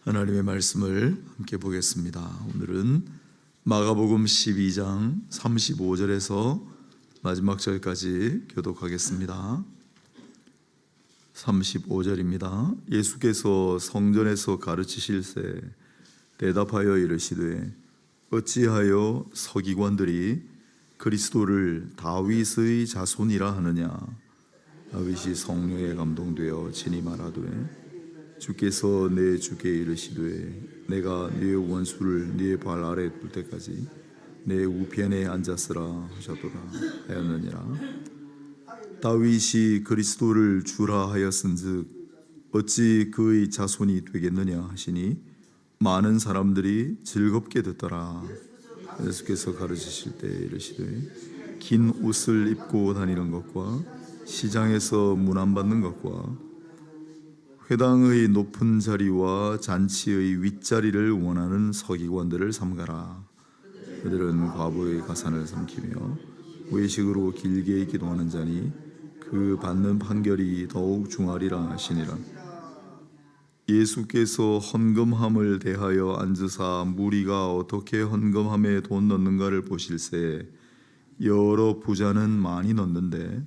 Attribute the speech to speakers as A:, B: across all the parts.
A: 하나님의 말씀을 함께 보겠습니다. 오늘은 마가복음 12장 35절에서 마지막 절까지 교독하겠습니다. 35절입니다. 예수께서 성전에서 가르치실새 대답하여 이르시되 어찌하여 서기관들이 그리스도를 다윗의 자손이라 하느냐. 다윗이 성령에 감동되어 친히 말하되 주께서 내 주께 이르시되 내가 네 원수를 네 발 아래 둘 때까지 내 우편에 앉았으라 하셨도다 하였느니라. 다윗이 그리스도를 주라 하였은즉 어찌 그의 자손이 되겠느냐 하시니 많은 사람들이 즐겁게 듣더라. 예수께서 가르치실 때 이르시되 긴 옷을 입고 다니는 것과 시장에서 문안받는 것과 회당의 높은 자리와 잔치의 윗자리를 원하는 서기관들을 삼가라. 그들은 과부의 가산을 삼키며 외식으로 길게 기도하는 자니 그 받는 판결이 더욱 중하리라 하시니라. 예수께서 헌금함을 대하여 앉으사 무리가 어떻게 헌금함에 돈 넣는가를 보실새 여러 부자는 많이 넣는데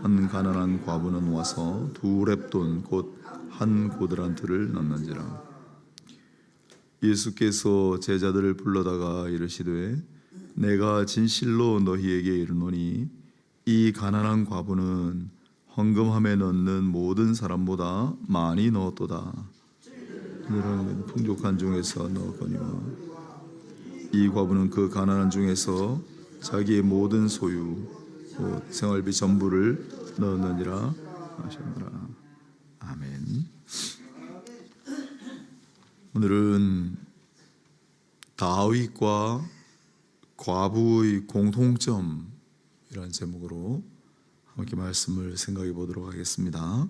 A: 한 가난한 과부는 와서 두 렙돈 곧 한 고드란트를 넣는지라. 예수께서 제자들을 불러다가 이르시되 내가 진실로 너희에게 이르노니 이 가난한 과부는 헌금함에 넣는 모든 사람보다 많이 넣었도다. 그들은 풍족한 중에서 넣었거니와 이 과부는 그 가난한 중에서 자기의 모든 소유 곧 생활비 전부를 넣었느니라 하셨느라. 아멘. 오늘은 다윗과 과부의 공통점이라는 제목으로 함께 말씀을 생각해 보도록 하겠습니다.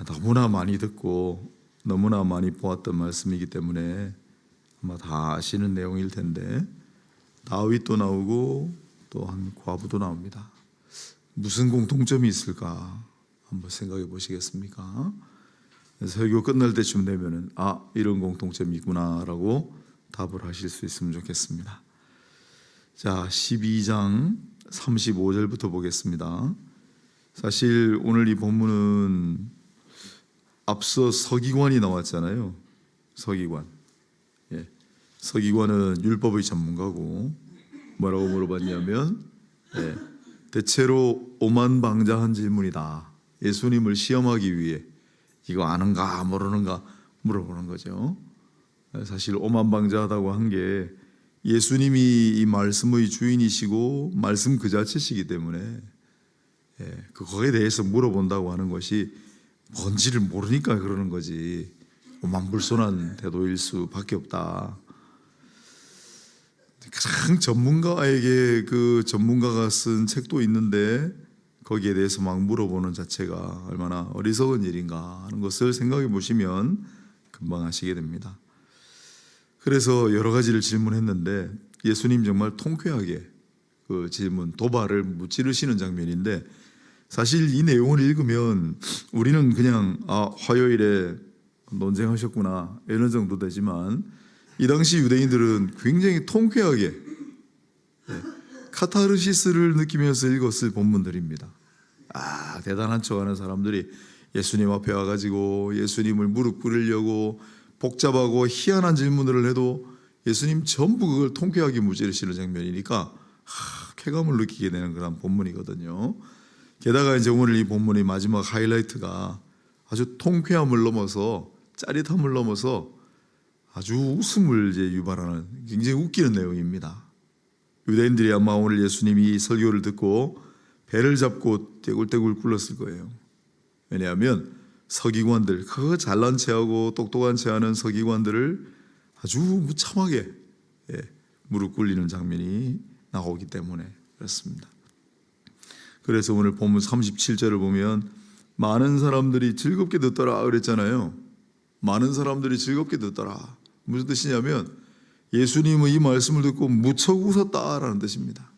A: 너무나 많이 듣고 너무나 많이 보았던 말씀이기 때문에 아마 다 아시는 내용일 텐데 다윗도 나오고 또한 과부도 나옵니다. 무슨 공통점이 있을까 한번 생각해 보시겠습니까? 설교 끝날 때쯤 되면은 이런 공통점이 있구나라고 답을 하실 수 있으면 좋겠습니다. 자, 12장 35절부터 보겠습니다. 사실 오늘 이 본문은 앞서 서기관이 나왔잖아요. 서기관. 서기관은 율법의 전문가고 뭐라고 물어봤냐면 대체로 오만방자한 질문이다. 예수님을 시험하기 위해 이거 아는가 모르는가 물어보는 거죠. 사실 오만방자하다고 한 게 예수님이 이 말씀의 주인이시고 말씀 그 자체시기 때문에 그거에 대해서 물어본다고 하는 것이 뭔지를 모르니까 그러는 거지 오만불손한 태도일 수밖에 없다. 가장 전문가에게 그 전문가가 쓴 책도 있는데 거기에 대해서 막 물어보는 자체가 얼마나 어리석은 일인가 하는 것을 생각해 보시면 금방 아시게 됩니다. 그래서 여러 가지를 질문했는데 예수님 정말 통쾌하게 그 질문, 도발을 무찌르시는 장면인데 사실 이 내용을 읽으면 우리는 그냥 화요일에 논쟁하셨구나 이런 정도 되지만 이 당시 유대인들은 굉장히 통쾌하게 카타르시스를 느끼면서 읽었을 본문들입니다. 대단한 척하는 사람들이 예수님 앞에 와가지고 예수님을 무릎 꿇으려고 복잡하고 희한한 질문들을 해도 예수님 전부 그걸 통쾌하게 무찌르시는 장면이니까 쾌감을 느끼게 되는 그런 본문이거든요. 게다가 이제 오늘 이 본문의 마지막 하이라이트가 아주 통쾌함을 넘어서 짜릿함을 넘어서 아주 웃음을 이제 유발하는 굉장히 웃기는 내용입니다. 유대인들이 아마 오늘 예수님이 설교를 듣고 배를 잡고 떼굴떼굴 굴렀을 거예요. 왜냐하면 서기관들, 그 잘난 체하고 똑똑한 체하는 서기관들을 아주 무참하게 무릎 꿇리는 장면이 나오기 때문에 그렇습니다. 그래서 오늘 본문 37절을 보면 많은 사람들이 즐겁게 듣더라 그랬잖아요. 많은 사람들이 즐겁게 듣더라. 무슨 뜻이냐면 예수님은 이 말씀을 듣고 무척 웃었다라는 뜻입니다.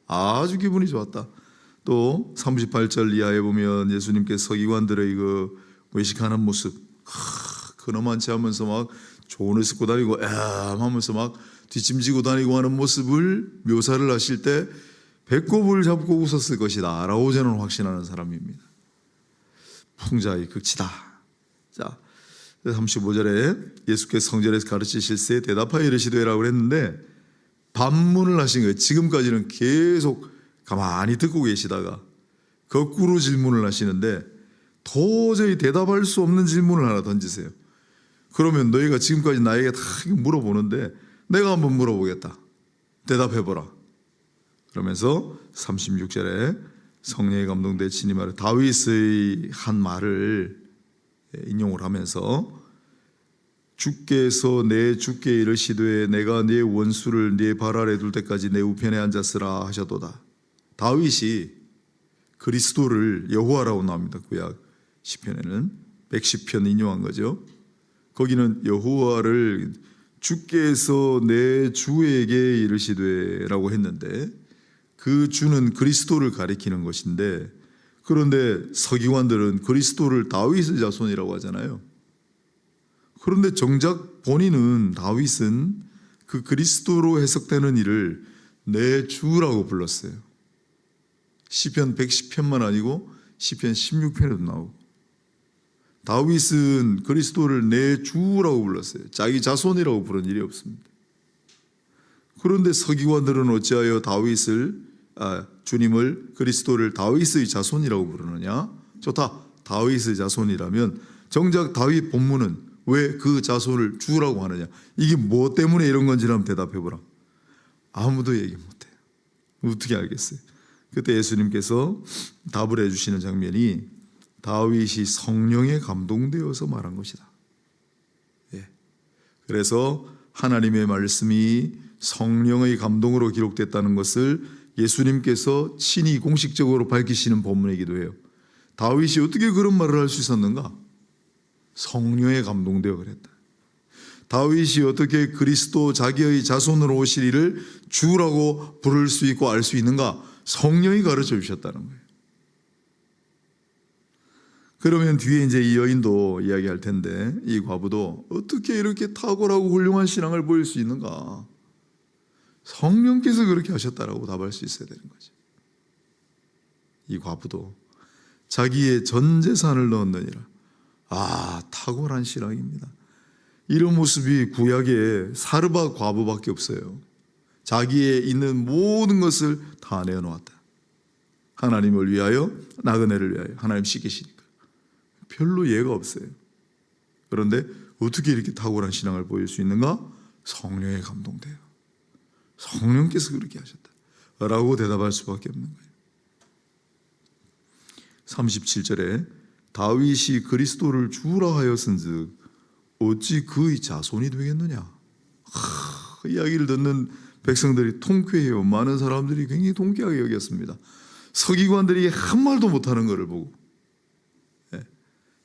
A: 아주 기분이 좋았다. 또 38절 이하에 보면 예수님께서 서기관들의 그 외식하는 모습, 근엄한 하면서 막 좋은 옷 입고 다니고 하면서 막 뒷짐지고 다니고 하는 모습을 묘사를 하실 때 배꼽을 잡고 웃었을 것이다 라고 저는 확신하는 사람입니다. 풍자의 극치다. 자, 35절에 예수께서 성전에서 가르치실세 대답하여 이르시되라고 했는데 반문을 하신 거예요. 지금까지는 계속 가만히 듣고 계시다가 거꾸로 질문을 하시는데 도저히 대답할 수 없는 질문을 하나 던지세요. 그러면 너희가 지금까지 나에게 다 물어보는데 내가 한번 물어보겠다. 대답해보라. 그러면서 36절에 성령의 감동돼 친히 말해 다윗의 한 말을 인용을 하면서 주께서 내 주께 이르시되 내가 네 원수를 네 발 아래 둘 때까지 내 우편에 앉았으라 하셨도다. 다윗이 그리스도를 여호와라고 나옵니다. 구약 시편에는 110편 인용한 거죠. 거기는 여호와를 주께서 내 주에게 이르시되라고 했는데 그 주는 그리스도를 가리키는 것인데, 그런데 서기관들은 그리스도를 다윗의 자손이라고 하잖아요. 그런데 정작 본인은 다윗은 그 그리스도로 해석되는 이를 내 주라고 불렀어요. 시편 110편만 아니고 시편 16편에도 나오고 다윗은 그리스도를 내 주라고 불렀어요. 자기 자손이라고 부른 일이 없습니다. 그런데 서기관들은 어찌하여 주님을 그리스도를 다윗의 자손이라고 부르느냐? 좋다. 다윗의 자손이라면 정작 다윗 본문은 왜 그 자손을 주라고 하느냐? 이게 뭐 때문에 이런 건지 한번 대답해보라. 아무도 얘기 못해요. 어떻게 알겠어요? 그때 예수님께서 답을 해주시는 장면이 다윗이 성령에 감동되어서 말한 것이다. 그래서 하나님의 말씀이 성령의 감동으로 기록됐다는 것을 예수님께서 친히 공식적으로 밝히시는 본문이기도 해요. 다윗이 어떻게 그런 말을 할 수 있었는가? 성령에 감동되어 그랬다. 다윗이 어떻게 그리스도 자기의 자손으로 오실 이를 주라고 부를 수 있고 알 수 있는가? 성령이 가르쳐 주셨다는 거예요. 그러면 뒤에 이제 이 여인도 이야기할 텐데, 이 과부도 어떻게 이렇게 탁월하고 훌륭한 신앙을 보일 수 있는가? 성령께서 그렇게 하셨다라고 답할 수 있어야 되는 거죠. 이 과부도 자기의 전 재산을 넣었느니라. 탁월한 신앙입니다. 이런 모습이 구약에 사르밧 과부밖에 없어요. 자기의 있는 모든 것을 다 내어놓았다. 하나님을 위하여, 나그네를 위하여. 하나님 시키시니까. 별로 예가 없어요. 그런데 어떻게 이렇게 탁월한 신앙을 보일 수 있는가? 성령에 감동돼요. 성령께서 그렇게 하셨다 라고 대답할 수밖에 없는 거예요. 37절에 다윗이 그리스도를 주라 하였은즉 어찌 그의 자손이 되겠느냐? 이야기를 듣는 백성들이 통쾌해요. 많은 사람들이 굉장히 통쾌하게 여겼습니다. 서기관들이 한 말도 못하는 것을 보고,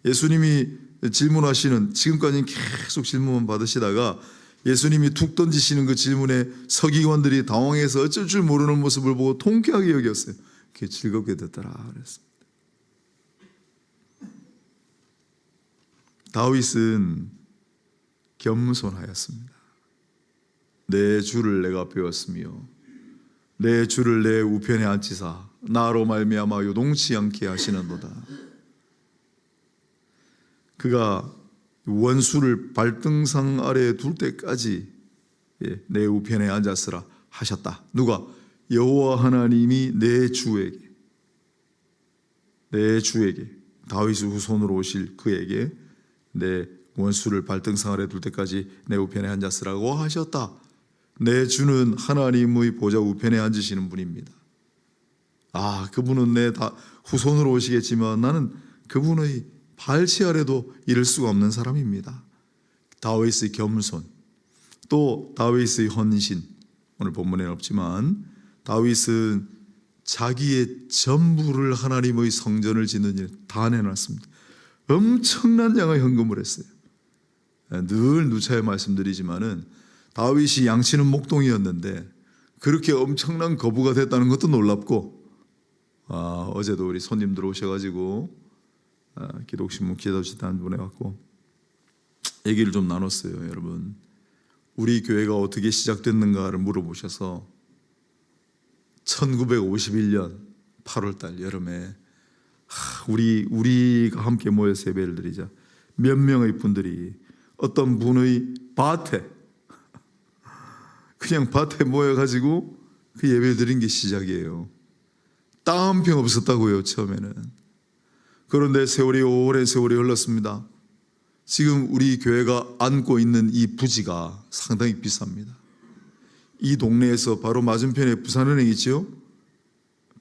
A: 예수님이 질문하시는, 지금까지는 계속 질문만 받으시다가 예수님이 툭 던지시는 그 질문에 서기관들이 당황해서 어쩔 줄 모르는 모습을 보고 통쾌하게 여겼어요. 그게 즐겁게 됐더라 그랬습니다. 다윗은 겸손하였습니다. 내 주를 내가 배웠으며 내 주를 내 우편에 앉히사 나로 말미암아 요동치 않게 하시는도다. 그가 원수를 발등상 아래에 둘 때까지 내 우편에 앉았으라 하셨다. 누가? 여호와 하나님이 내 주에게 다윗의 후손으로 오실 그에게 내 원수를 발등상 아래에 둘 때까지 내 우편에 앉았으라고 하셨다. 내 주는 하나님의 보좌 우편에 앉으시는 분입니다. 그분은 내 후손으로 오시겠지만 나는 그분의 발치 아래도 이를 수가 없는 사람입니다. 다윗의 겸손, 또 다윗의 헌신, 오늘 본문에는 없지만 다윗은 자기의 전부를 하나님의 성전을 짓는 일 다 내놨습니다. 엄청난 양의 헌금을 했어요. 늘 누차에 말씀드리지만은 다윗이 양치는 목동이었는데 그렇게 엄청난 거부가 됐다는 것도 놀랍고, 어제도 우리 손님들 오셔가지고 기독신문 기도시단 보내갖고 얘기를 좀 나눴어요. 여러분, 우리 교회가 어떻게 시작됐는가를 물어보셔서 1951년 8월 달 여름에 우리가 함께 모여서 예배를 드리자 몇 명의 분들이 어떤 분의 밭에, 그냥 밭에 모여가지고 그 예배 드린 게 시작이에요. 땅 한 평 없었다고요, 처음에는. 그런데 오랜 세월이 흘렀습니다. 지금 우리 교회가 안고 있는 이 부지가 상당히 비쌉니다. 이 동네에서 바로 맞은편에 부산은행 있죠?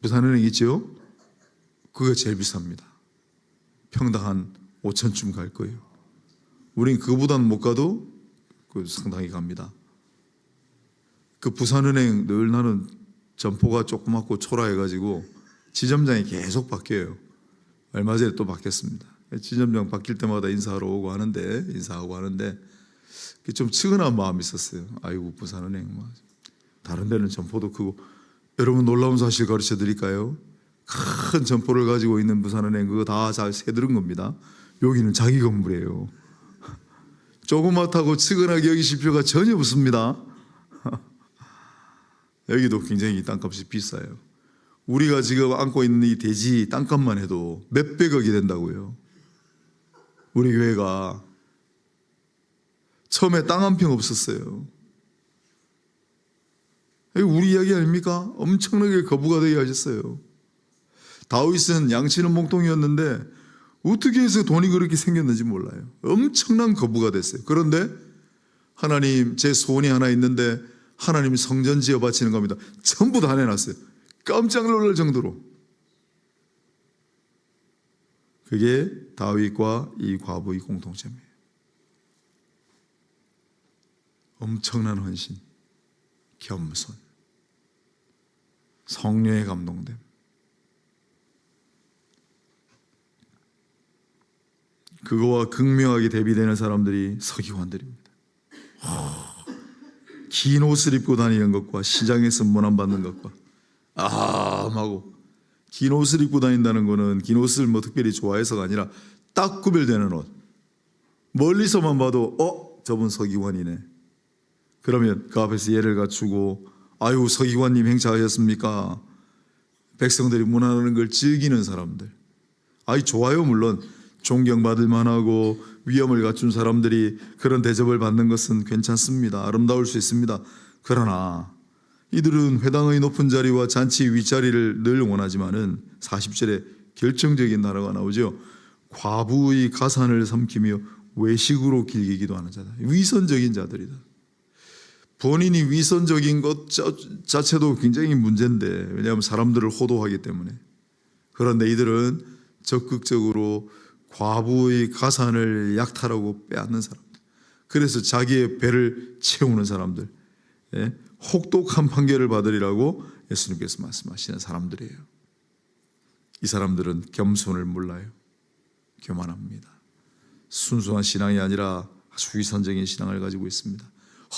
A: 부산은행 있죠? 그거 제일 비쌉니다. 평당 한 5천쯤 갈 거예요. 우린 그거보다는 못 가도 상당히 갑니다. 그 부산은행 늘 나는 점포가 조그맣고 초라해가지고 지점장이 계속 바뀌어요. 얼마 전에 또 바뀌었습니다. 지점장 바뀔 때마다 인사하고 하는데 좀 측은한 마음이 있었어요. 아이고, 부산은행 다른 데는 점포도 크고. 여러분, 놀라운 사실 가르쳐 드릴까요? 큰 점포를 가지고 있는 부산은행 그거 다 잘 세드는 겁니다. 여기는 자기 건물이에요. 조그맣다고 측은하게 여기실 필요가 전혀 없습니다. 여기도 굉장히 땅값이 비싸요. 우리가 지금 안고 있는 이 대지 땅값만 해도 몇백억이 된다고요. 우리 교회가 처음에 땅 한 평 없었어요. 이거 우리 이야기 아닙니까? 엄청나게 거부가 되게 하셨어요. 다윗은 양치는 목동이었는데 어떻게 해서 돈이 그렇게 생겼는지 몰라요. 엄청난 거부가 됐어요. 그런데 하나님, 제 소원이 하나 있는데 하나님 성전 지어 바치는 겁니다. 전부 다 내놨어요. 깜짝 놀랄 정도로. 그게 다윗과 이 과부의 공통점이에요. 엄청난 헌신, 겸손, 성령의 감동됨. 그거와 극명하게 대비되는 사람들이 서기관들입니다. 긴 옷을 입고 다니는 것과 시장에서 문안받는 것과 하고, 긴 옷을 입고 다닌다는 것은 긴 옷을 특별히 좋아해서가 아니라 딱 구별되는 옷. 멀리서만 봐도 저분 서기관이네. 그러면 그 앞에서 예를 갖추고, 아유, 서기관님 행차하셨습니까? 백성들이 문안하는 걸 즐기는 사람들. 좋아요. 물론 존경받을 만하고 위엄을 갖춘 사람들이 그런 대접을 받는 것은 괜찮습니다. 아름다울 수 있습니다. 그러나 이들은 회당의 높은 자리와 잔치 윗자리를 늘 원하지만은 40절에 결정적인 단어가 나오죠. 과부의 가산을 삼키며 외식으로 길게 기도하는 자다. 위선적인 자들이다. 본인이 위선적인 것 자체도 굉장히 문제인데, 왜냐하면 사람들을 호도하기 때문에. 그런데 이들은 적극적으로 과부의 가산을 약탈하고 빼앗는 사람들, 그래서 자기의 배를 채우는 사람들, 혹독한 판결을 받으리라고 예수님께서 말씀하시는 사람들이에요. 이 사람들은 겸손을 몰라요. 교만합니다. 순수한 신앙이 아니라 아주 위선적인 신앙을 가지고 있습니다.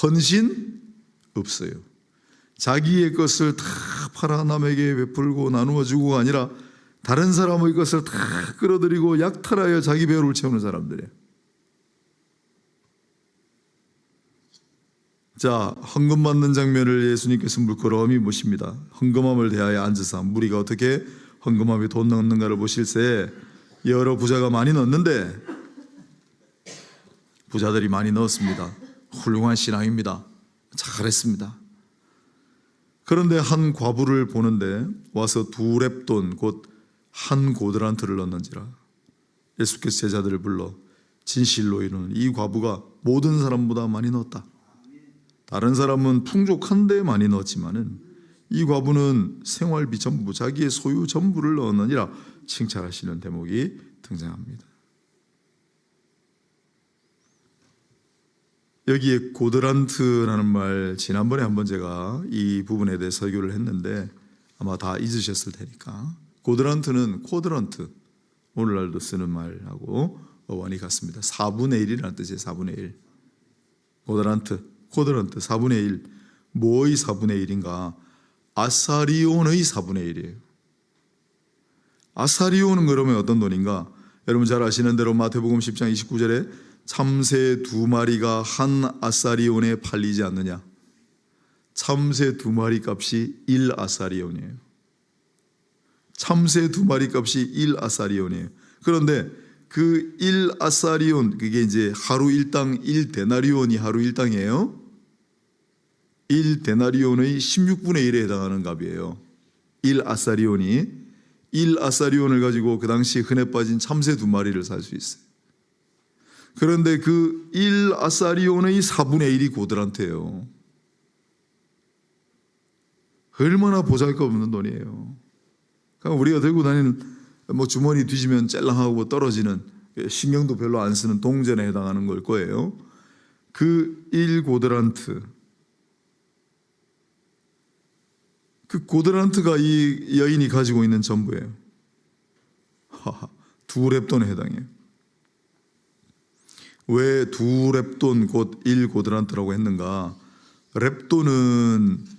A: 헌신 없어요. 자기의 것을 다 팔아 남에게 베풀고 나누어 주고가 아니라 다른 사람의 것을 다 끌어들이고 약탈하여 자기 배를 채우는 사람들이에요. 자, 헌금 받는 장면을 예수님께서 물끄러미 보십니다. 헌금함을 대하여 앉으사 무리가 어떻게 헌금함에 돈 넣는가를 보실새 여러 부자가 많이 넣었는데, 부자들이 많이 넣었습니다. 훌륭한 신앙입니다. 잘했습니다. 그런데 한 과부를 보는데 와서 2렙돈 곧 한 고드란트를 넣는지라. 예수께서 제자들을 불러 진실로 이르는 이 과부가 모든 사람보다 많이 넣었다. 다른 사람은 풍족한데 많이 넣었지만은 이 과부는 생활비 전부, 자기의 소유 전부를 넣었느니라 칭찬하시는 대목이 등장합니다. 여기에 고드란트라는 말, 지난번에 한번 제가 이 부분에 대해 설교를 했는데 아마 다 잊으셨을 테니까, 고드란트는 쿼드런트, 오늘날도 쓰는 말하고 어원이 같습니다. 4분의 1이라는 뜻이에요. 4분의 1. 고드란트, 쿼드런트 4분의 1. 뭐의 4분의 1인가? 아사리온의 4분의 1이에요. 아사리온은 그러면 어떤 돈인가? 여러분 잘 아시는 대로 마태복음 10장 29절에 참새 2마리가 한 아사리온에 팔리지 않느냐? 참새 2마리 값이 1아사리온이에요. 참새 2마리 값이 1아사리온이에요. 그런데 그 1아사리온, 그게 이제 하루 일당 1데나리온이 하루 일당이에요. 1데나리온의 16분의 1에 해당하는 값이에요. 1아사리온을 가지고 그 당시 흔해 빠진 참새 2마리를 살 수 있어요. 그런데 그 1아사리온의 4분의 1이 고드란트예요. 얼마나 보잘것없는 돈이에요. 그러니까 우리가 들고 다니는 주머니 뒤지면 짤랑하고 떨어지는, 신경도 별로 안 쓰는 동전에 해당하는 걸 거예요. 그 1고드란트, 그 고드란트가 이 여인이 가지고 있는 전부예요. 2렙돈에 해당해요. 왜 2렙돈 곧 1고드란트라고 했는가? 렙돈은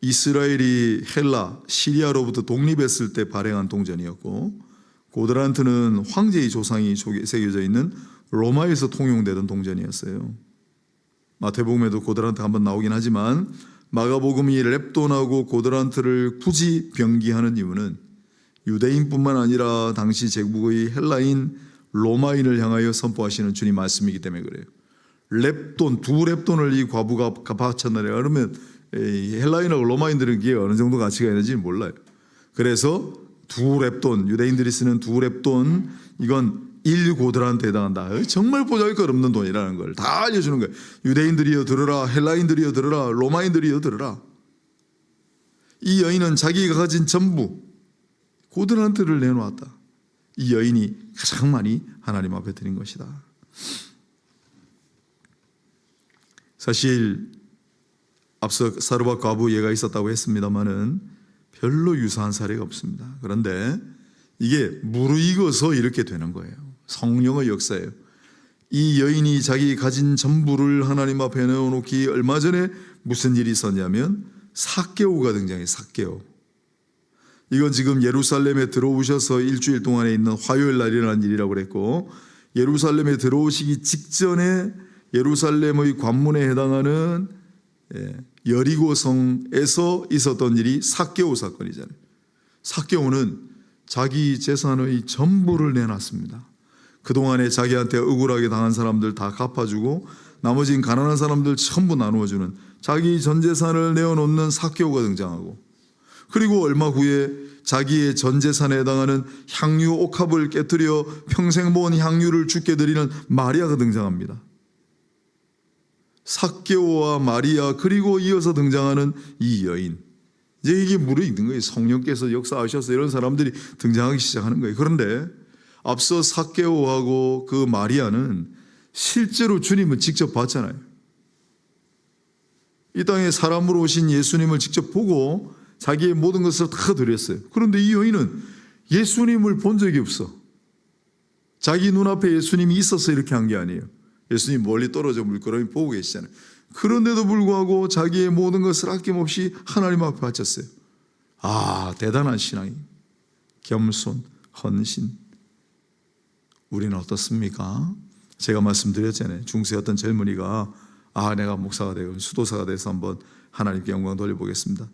A: 이스라엘이 헬라, 시리아로부터 독립했을 때 발행한 동전이었고, 고드란트는 황제의 조상이 새겨져 있는 로마에서 통용되던 동전이었어요. 마태복음에도 고드란트 한번 나오긴 하지만 마가복음이 렙돈하고 고드란트를 굳이 병기하는 이유는 유대인뿐만 아니라 당시 제국의 헬라인 로마인을 향하여 선포하시는 주님 말씀이기 때문에 그래요. 렙돈, 2렙돈을 이 과부가 바쳤나래. 그러면 헬라인하고 로마인들은 그게 어느 정도 가치가 있는지 몰라요. 그래서 2렙돈, 유대인들이 쓰는 2렙돈, 이건 1고드란트에 해당한다. 정말 보잘것없는 돈이라는 걸 다 알려주는 거예요. 유대인들이여 들으라, 헬라인들이여 들으라, 로마인들이여 들으라. 이 여인은 자기가 가진 전부 고드란트를 내놓았다. 이 여인이 가장 많이 하나님 앞에 드린 것이다. 사실 앞서 사르밧 과부 예가 있었다고 했습니다마는 별로 유사한 사례가 없습니다. 그런데 이게 무르익어서 이렇게 되는 거예요. 성령의 역사예요. 이 여인이 자기 가진 전부를 하나님 앞에 내어놓기 얼마 전에 무슨 일이 있었냐면 삭개오가 등장해요. 삭개오. 이건 지금 예루살렘에 들어오셔서 일주일 동안에 있는 화요일 날 일어난 일이라고 그랬고, 예루살렘에 들어오시기 직전에 예루살렘의 관문에 해당하는 여리고성에서 있었던 일이 삭개오 사건이잖아요. 삭개오는 자기 재산의 전부를 내놨습니다. 그동안에 자기한테 억울하게 당한 사람들 다 갚아주고 나머진 가난한 사람들 전부 나누어주는 자기 전 재산을 내어놓는 삭개오가 등장하고, 그리고 얼마 후에 자기의 전 재산에 해당하는 향유 옥합을 깨뜨려 평생 모은 향유를 주께 드리는 마리아가 등장합니다. 삭개오와 마리아, 그리고 이어서 등장하는 이 여인, 이제 이게 무르익는 거예요. 성령께서 역사하셔서 이런 사람들이 등장하기 시작하는 거예요. 그런데 앞서 삭개오하고 그 마리아는 실제로 주님을 직접 봤잖아요. 이 땅에 사람으로 오신 예수님을 직접 보고 자기의 모든 것을 다 드렸어요. 그런데 이 여인은 예수님을 본 적이 없어. 자기 눈앞에 예수님이 있어서 이렇게 한 게 아니에요. 예수님 멀리 떨어져 물끄러미 보고 계시잖아요. 그런데도 불구하고 자기의 모든 것을 아낌없이 하나님 앞에 바쳤어요. 아, 대단한 신앙이. 겸손, 헌신. 우리는 어떻습니까? 제가 말씀드렸잖아요. 중세였던 젊은이가 내가 목사가 되고 수도사가 돼서 한번 하나님께 영광 돌려보겠습니다.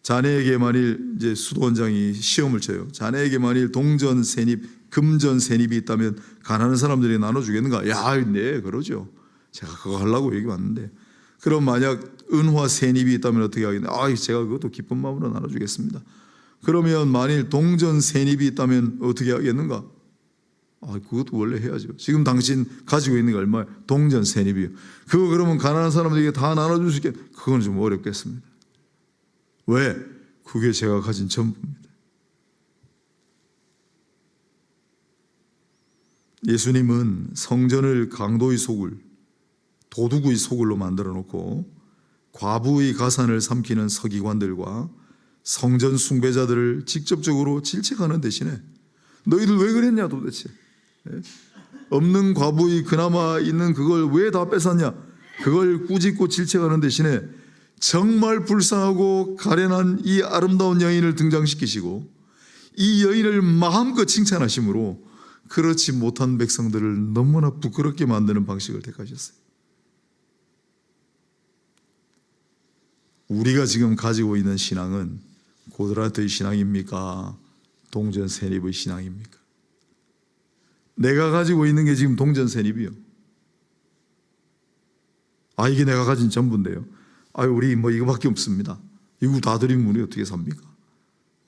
A: 자네에게 만일 이제 수도원장이 시험을 쳐요. 자네에게 만일 동전 세닙, 금전 세닙이 있다면 가난한 사람들이 나눠주겠는가? 야, 네, 그러죠. 제가 그거 하려고 여기 왔는데. 그럼 만약 은화 세닙이 있다면 어떻게 하겠냐? 제가 그것도 기쁜 마음으로 나눠주겠습니다. 그러면 만일 동전 세닙이 있다면 어떻게 하겠는가? 그것도 원래 해야죠. 지금 당신 가지고 있는 게 얼마예요? 동전 세닙이요. 그거 그러면 가난한 사람들에게 다 나눠줄 수 있게? 그건 좀 어렵겠습니다. 왜? 그게 제가 가진 전부입니다. 예수님은 성전을 강도의 소굴, 도둑의 소굴로 만들어 놓고 과부의 가산을 삼키는 서기관들과 성전 숭배자들을 직접적으로 질책하는 대신에 너희들 왜 그랬냐 도대체. 없는 과부의 그나마 있는 그걸 왜 다 뺏었냐. 그걸 꾸짖고 질책하는 대신에 정말 불쌍하고 가련한 이 아름다운 여인을 등장시키시고 이 여인을 마음껏 칭찬하심으로 그렇지 못한 백성들을 너무나 부끄럽게 만드는 방식을 택하셨어요. 우리가 지금 가지고 있는 신앙은 고드란트의 신앙입니까? 동전세립의 신앙입니까? 내가 가지고 있는 게 지금 동전세립이요. 이게 내가 가진 전부인데요. 우리 이거밖에 없습니다. 이거 다 드리면 우리 어떻게 삽니까?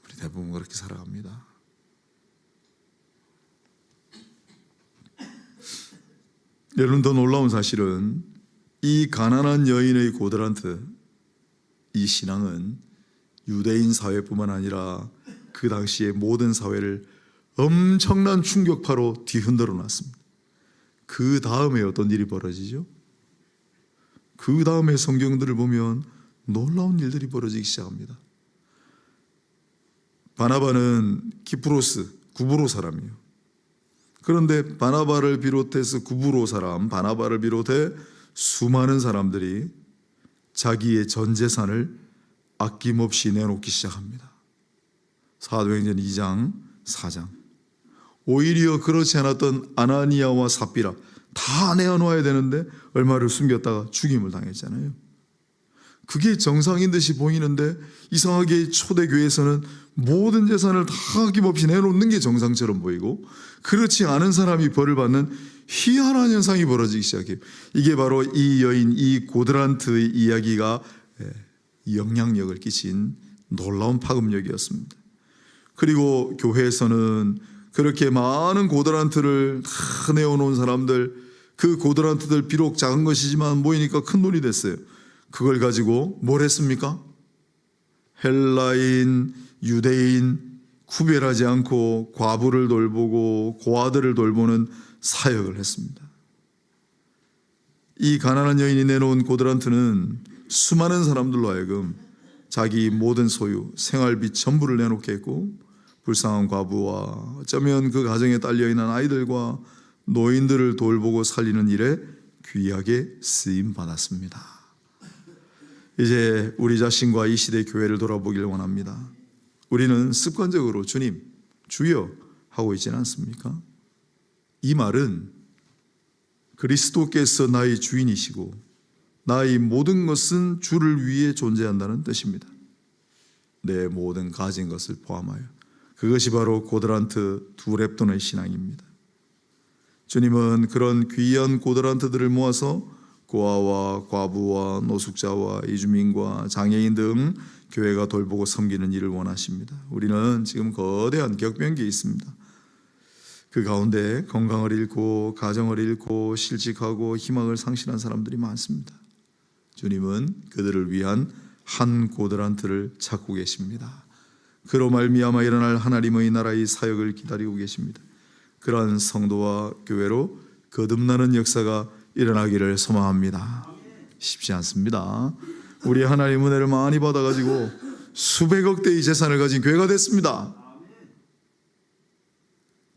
A: 우리 대부분 그렇게 살아갑니다. 여러분, 더 놀라운 사실은 이 가난한 여인의 고드란트, 이 신앙은 유대인 사회뿐만 아니라 그 당시의 모든 사회를 엄청난 충격파로 뒤흔들어 놨습니다. 그 다음에 어떤 일이 벌어지죠? 그 다음에 성경들을 보면 놀라운 일들이 벌어지기 시작합니다. 바나바는 키프로스, 구브로 사람이에요. 그런데 바나바를 비롯해서 구브로 사람, 바나바를 비롯해 수많은 사람들이 자기의 전 재산을 아낌없이 내놓기 시작합니다. 사도행전 2장, 4장. 오히려 그렇지 않았던 아나니아와 삽비라 다 내어놓아야 되는데 얼마를 숨겼다가 죽임을 당했잖아요. 그게 정상인 듯이 보이는데 이상하게 초대교회에서는 모든 재산을 다 아낌없이 내놓는 게 정상처럼 보이고, 그렇지 않은 사람이 벌을 받는 희한한 현상이 벌어지기 시작해요. 이게 바로 이 여인, 이 고드란트의 이야기가 영향력을 끼친 놀라운 파급력이었습니다. 그리고 교회에서는 그렇게 많은 고드란트를 다 내어놓은 사람들, 그 고드란트들 비록 작은 것이지만 모이니까 큰 돈이 됐어요. 그걸 가지고 뭘 했습니까? 헬라인, 유대인 구별하지 않고 과부를 돌보고 고아들을 돌보는 사역을 했습니다. 이 가난한 여인이 내놓은 고드란트는 수많은 사람들로 하여금 자기 모든 소유, 생활비 전부를 내놓게 했고, 불쌍한 과부와 어쩌면 그 가정에 딸려있는 아이들과 노인들을 돌보고 살리는 일에 귀하게 쓰임받았습니다. 이제 우리 자신과 이 시대 교회를 돌아보길 원합니다. 우리는 습관적으로 주님, 주여 하고 있지는 않습니까? 이 말은 그리스도께서 나의 주인이시고 나의 모든 것은 주를 위해 존재한다는 뜻입니다. 내 모든 가진 것을 포함하여. 그것이 바로 고드란트 두 렙돈의 신앙입니다. 주님은 그런 귀한 고드란트들을 모아서 고아와 과부와 노숙자와 이주민과 장애인 등 교회가 돌보고 섬기는 일을 원하십니다. 우리는 지금 거대한 격변기에 있습니다. 그 가운데 건강을 잃고 가정을 잃고 실직하고 희망을 상실한 사람들이 많습니다. 주님은 그들을 위한 한 고드란트를 찾고 계십니다. 그로 말미암아 일어날 하나님의 나라의 사역을 기다리고 계십니다. 그러한 성도와 교회로 거듭나는 역사가 일어나기를 소망합니다. 쉽지 않습니다. 우리 하나님 은혜를 많이 받아가지고 수백억 대의 재산을 가진 교회가 됐습니다.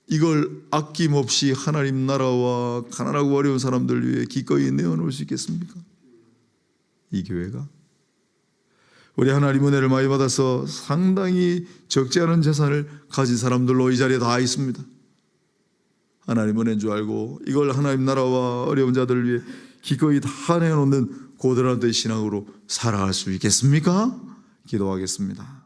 A: 이걸 아낌없이 하나님 나라와 가난하고 어려운 사람들 위해 기꺼이 내어놓을 수 있겠습니까? 이 교회가 우리 하나님 은혜를 많이 받아서 상당히 적지 않은 재산을 가진 사람들로 이 자리에 다 있습니다. 하나님 은혜인 줄 알고 이걸 하나님 나라와 어려운 자들을 위해 기꺼이 다 내놓는 고드란트의 신앙으로 살아갈 수 있겠습니까? 기도하겠습니다.